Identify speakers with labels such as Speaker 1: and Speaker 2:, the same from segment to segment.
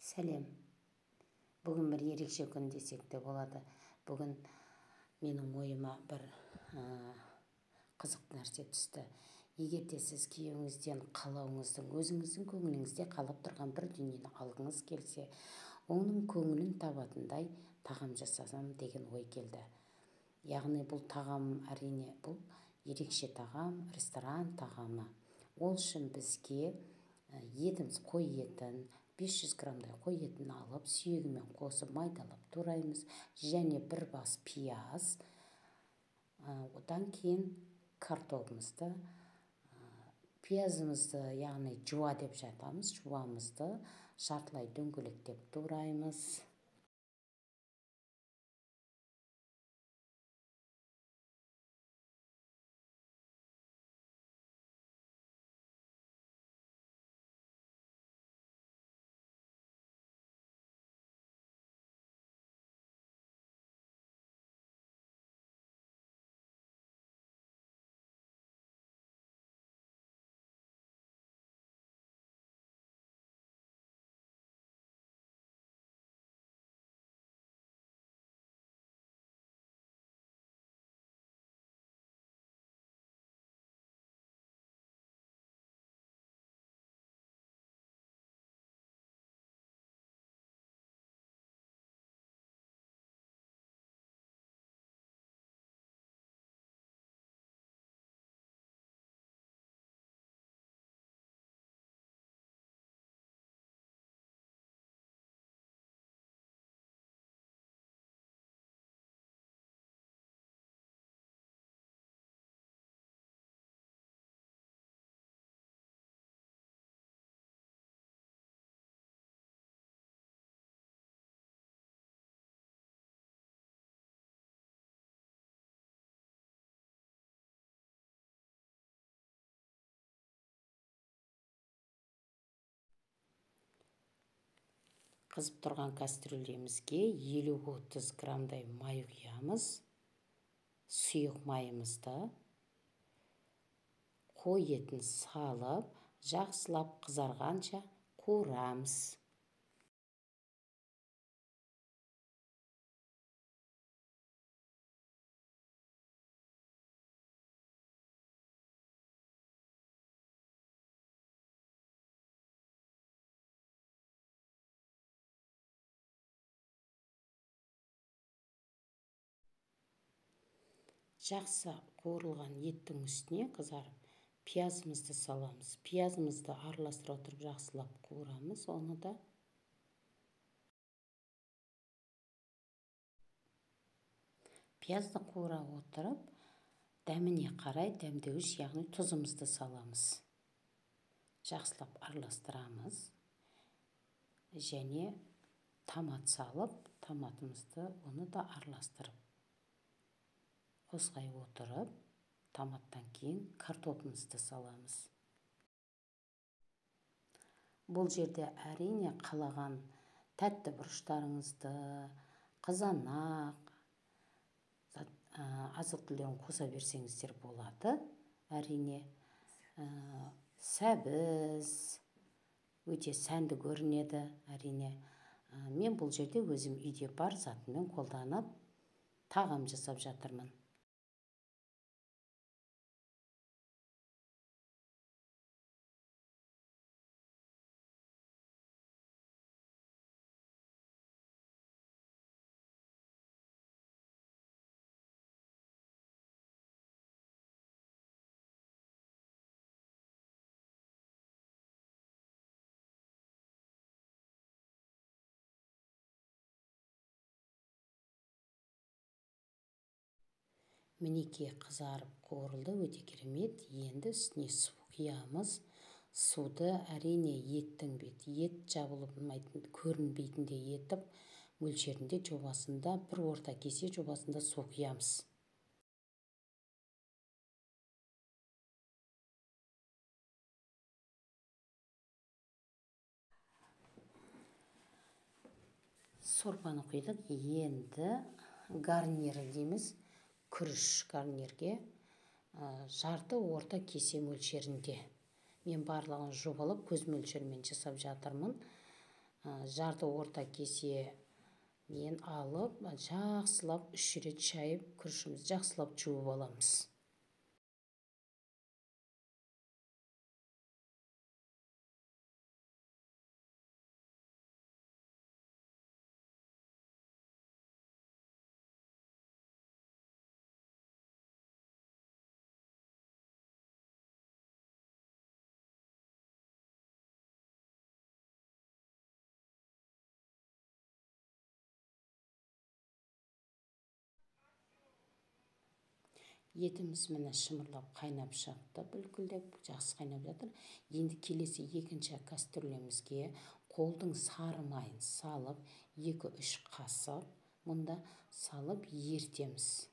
Speaker 1: Сәлем. Бүгін бір ерекше күн десек те болады. Бүгін менің ойыма бір қызық нәрсе түсті. Егер де сіз күйеуіңізден қалауыңыздың, өзіңіздің көңіліңізде қалап тұрған бір дүниені алғыңыз келсе, оның көңілін табатындай тағам жасасам деген ой келді. Яғни бұл тағам әрине бұл ерекше тағам, ресторан тағамы. Ол үшін бізге етіміз, қой етін, 500 грамдай қой етін алып, сүйегімен қосып майдалап тураймыз, және бір бас пияз, одан кейін картопымызды, пиязымызды, яғни жуа деп жатамыз, жуамызды жартылай дөңгелектеп тураймыз. Қызып тұрған кастрюлемізге 50-30 грамдай май құямыз. Сұйық майымызды қой етін салып, жақсылап қызарғанша қуырамыз. Жақсы қуырылған еттің үстіне қызарып, пиязымызды саламыз. Пиязымызды араластыра отырып жақсылап қуырамыз. Оны да пиязды қуыра отырып, дәміне қарай дәмдеуіш, яғни тұзымызды саламыз. Жақсылап араластырамыз. Және томат салып, томатымызды оны да араластырып қосқай отырып, томаттан кейін картопымызды саламыз. Бұл жерде әрине қалаған тәтті бұрыштарыңызды, қызанақ, азық түрлерін қоса берсеңіздер болады. Әрине сәбіз өте сәнді көрінеді. Әрине мен бұл жерде өзім үйде бар затымен қолданып тағам жасап жатырмын. Мінекей қызарып қуырылды, өте керемет. Енді үстіне су құямыз. Суды әрине еттің беті, ет жабылмайтын, көрінбейтіндей етіп, мөлшерінде жобасында, бір орта кесе жобасында су құямыз. Сорпаны құйдық. Енді гарнирі дейміз. Күріш гарнирге жарты орта кесе мөлшерінде. Мен барлығын жобалап көз мөлшерімен жасап жатырмын. жарты орта кесе мен алып, жақсылап 3 рет шайып, күрішімізді жақсылап жуып аламыз. Етіміз міне шымырлап қайнап шықты, бүлкілдеп жақсы қайнап жатыр. Енді келесі екінші кастрюлемізге қолдың сары майын салып, 2-3 қасық мұнда салып ертеміз.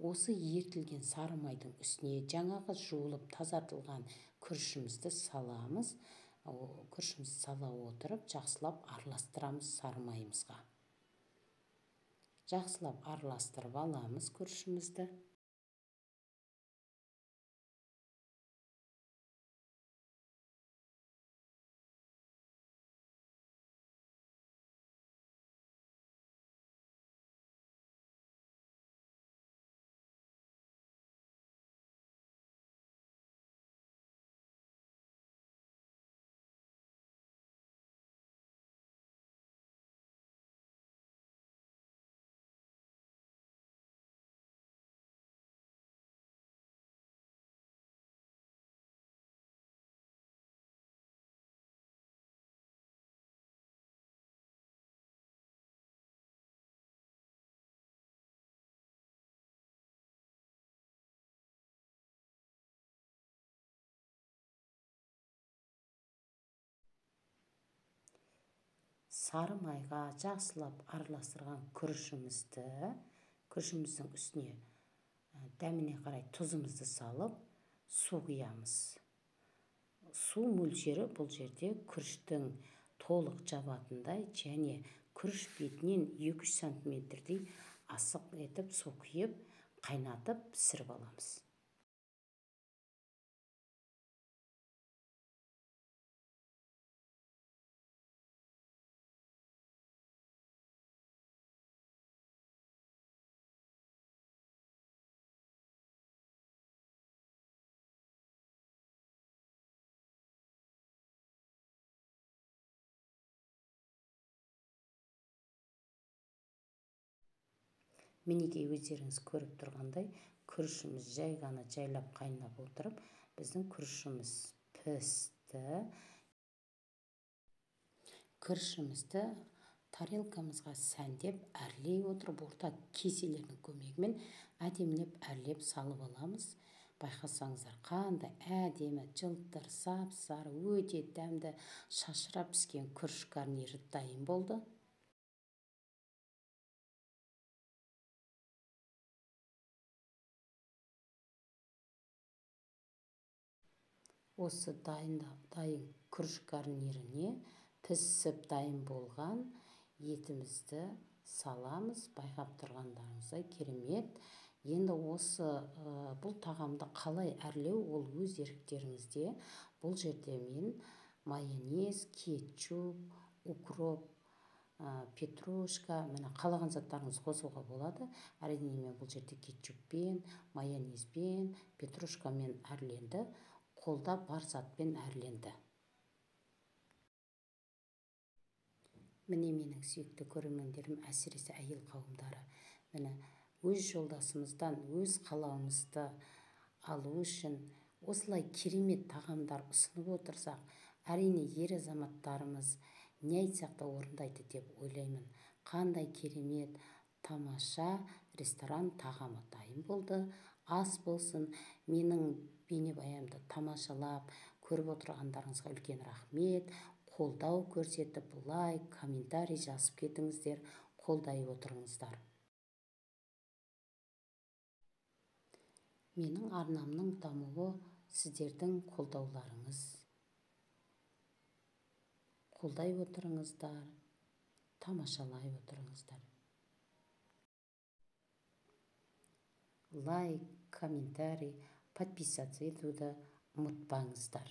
Speaker 1: Осы ертілген сары майдың үстіне жаңағы жуылып тазартылған күрішімізді саламыз. Күрішімізді сала отырып, жақсылап араластырамыз сары майымызға. Жақсылап араластырып аламыз күрішімізді. Сары майға жақсылап араластырған күрішіміздің үстіне дәміне қарай тұзымызды салып, су құямыз. Су мөлшері бұл жерде күріштің толық жабатындай және күріш бетінен 2-3 сантиметрдей асық етіп су құйып, қайнатып пісіріп аламыз. Мінекей өздеріңіз көріп тұрғандай, күрішіміз жай ғана жайлап қайнап отырып, біздің күрішіміз пісті. Күрішімізді тарелкамызға сәндеп, әрлей отырып, орта кеселердің көмегімен әдемілеп әрлеп салып аламыз. Байқасаңыздар, қандай әдемі, жылтыр, сап-сары, өте дәмді, шашырап піскен күріш гарнирі дайын болды. Осы дайын күріш гарниріне пісіп дайын болған етімізді саламыз. Байқап тұрғандарыңыздай керемет. Енді бұл тағамды қалай әрлеу, ол өз еріктеріңізде. Бұл жерде мен майонез, кетчуп, укроп, петрушка, міне қалаған заттарыңыз қосуға болады. Әрине мен бұл жерде кетчуппен, майонезбен, петрушкамен әрленді. Қолда бар затпен әрленді. Міне менің сүйікті көрермендерім, әсіресе әйел қауымдары. Міне өз жолдасымыздан өз қалауымызды алу үшін осылай керемет тағамдар ұсынып отырсақ, әрине ер азаматтарымыз не айтсақ та орындайды деп ойлаймын. Қандай керемет, тамаша ресторан тағамы дайын болды. Ас болсын. Менің бейнебаянымды тамашалап көріп отырғандарыңызға үлкен рахмет. Қолдау көрсетіп, лайк, комментарий жазып кетіңіздер, қолдай отырыңыздар. Менің арнамның дамуы сіздердің қолдауларыңыз. Қолдай отырыңыздар, тамашалай отырыңыздар. Лайк, комментарий, подписаться етуді ұмытпаңыздар.